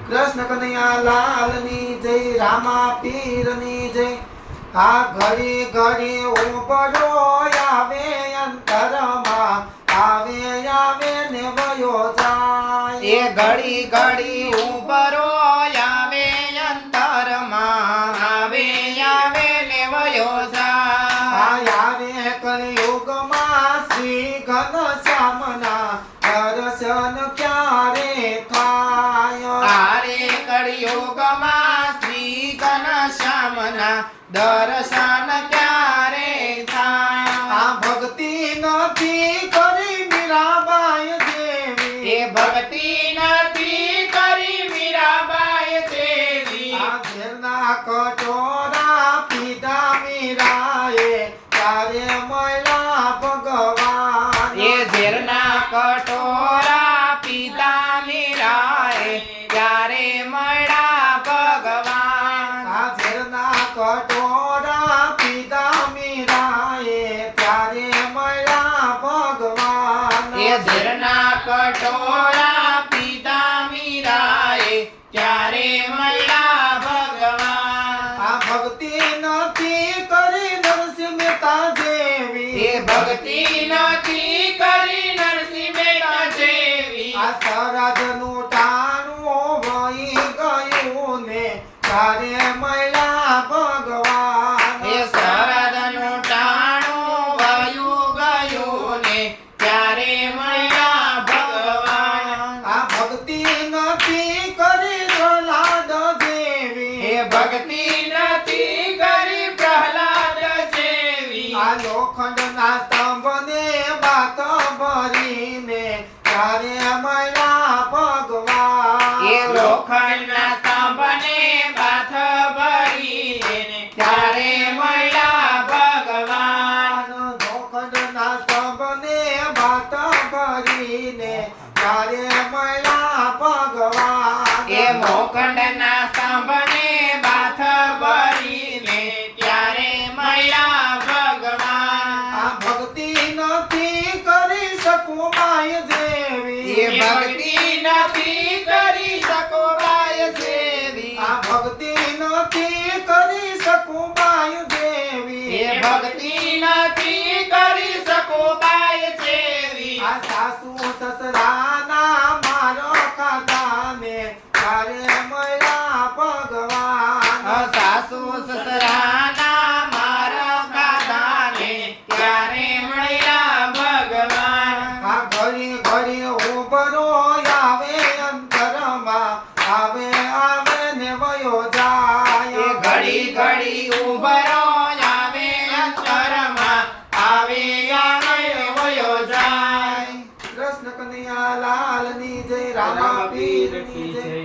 કૃષ્ણ કનૈયા લાલની જય, રામા પીરની જય। આ ઘડી ઘડી ઉભરો આવે અંતરમાં, આવે આવે ને વયો જાય। એ ઘડી ઘડી ઉભરો આવે અંતરમાં, આવે આવે ને વયો જાય। આવે કળિયુગમાં શ્રી ઘનશ્યામના દર્શન ક્યારે થાય। આરે કળિયુગમાં શ્રી ઘનશ્યામના દર્શન ક્યારે થાય। આ ભક્તિ નથી કરી મીરાબાઈ દેવી, એ ભક્તિ નથી કરી મીરાબાઈ દેવી। આ ઝેરના કટોરા પીધા મીરાએ, ત્યારે મળ્યા ભગવાન। એ ઝેરના કટોરા પીતા મીરાએ, ત્યારે મળ્યા ભગવાન। આ ઝેરના કટોરા પીધા મીરાએ, ત્યારે મળ્યા ભગવાન। એ ઝેરના કટોરા પીતા મીરાએ, ત્યારે મળ્યા ભગવાન। આ ભક્તિ નથી કરી નરસિંહ મહેતા જેવી, એ ભક્તિ નથી કરી નરસિંહ મહેતા જેવી। આ સરાજનું ટાણું વહી ગયું ને, ત્યારે મળ્યા ભગવાન। એ શરદનું ટાણું વયું ગયું ને, ત્યારે મળ્યા ભગવાન। આ ભક્તિ નથી કરી પ્રહલાદ જેવી, એ ભક્તિ નથી કરી પ્રહલાદ જેવી। આ લોખંડના સ્તંભને બાત ભરીને, ત્યારે મળ્યા ભગવાન। એ લોખંડના સ્તંભને બાથ ભરીને, ત્યારે મળ્યા ભગવાન। લોખંડના સ્તંભને બાત ભરીને, ત્યારે મળ્યા ભગવાન। એ મોખંડના સ્તંભને બાથ ભરીને, ત્યારે મળ્યા ભગવાન। આ ભક્તિ નથી કરી શકું માય જેવી, એ ભક્તિ નથી કરી શકો બાય જેવી। આ ભક્તિ નથી કરી શકું માય જેવી, એ ભક્તિ નથી કરી શકો બાય જેવી। આ સાસુ સસરાના મારો ખાધાને, ત્યારે મળ્યા ભગવાન। સાસુ સસરાના મારા ખાધાને, ત્યારે મળ્યા ભગવાન। આ ઘડી ઘડી ઉભરો આવે અંતરમાં, આવે આવે ને વયો એ જાય। ઘડી ઘડી ઉભરો આવે અંતરમાં, આવે આવે વયો જાય। કૃષ્ણ કનૈયા લાલની જય, રામા પીરની જય।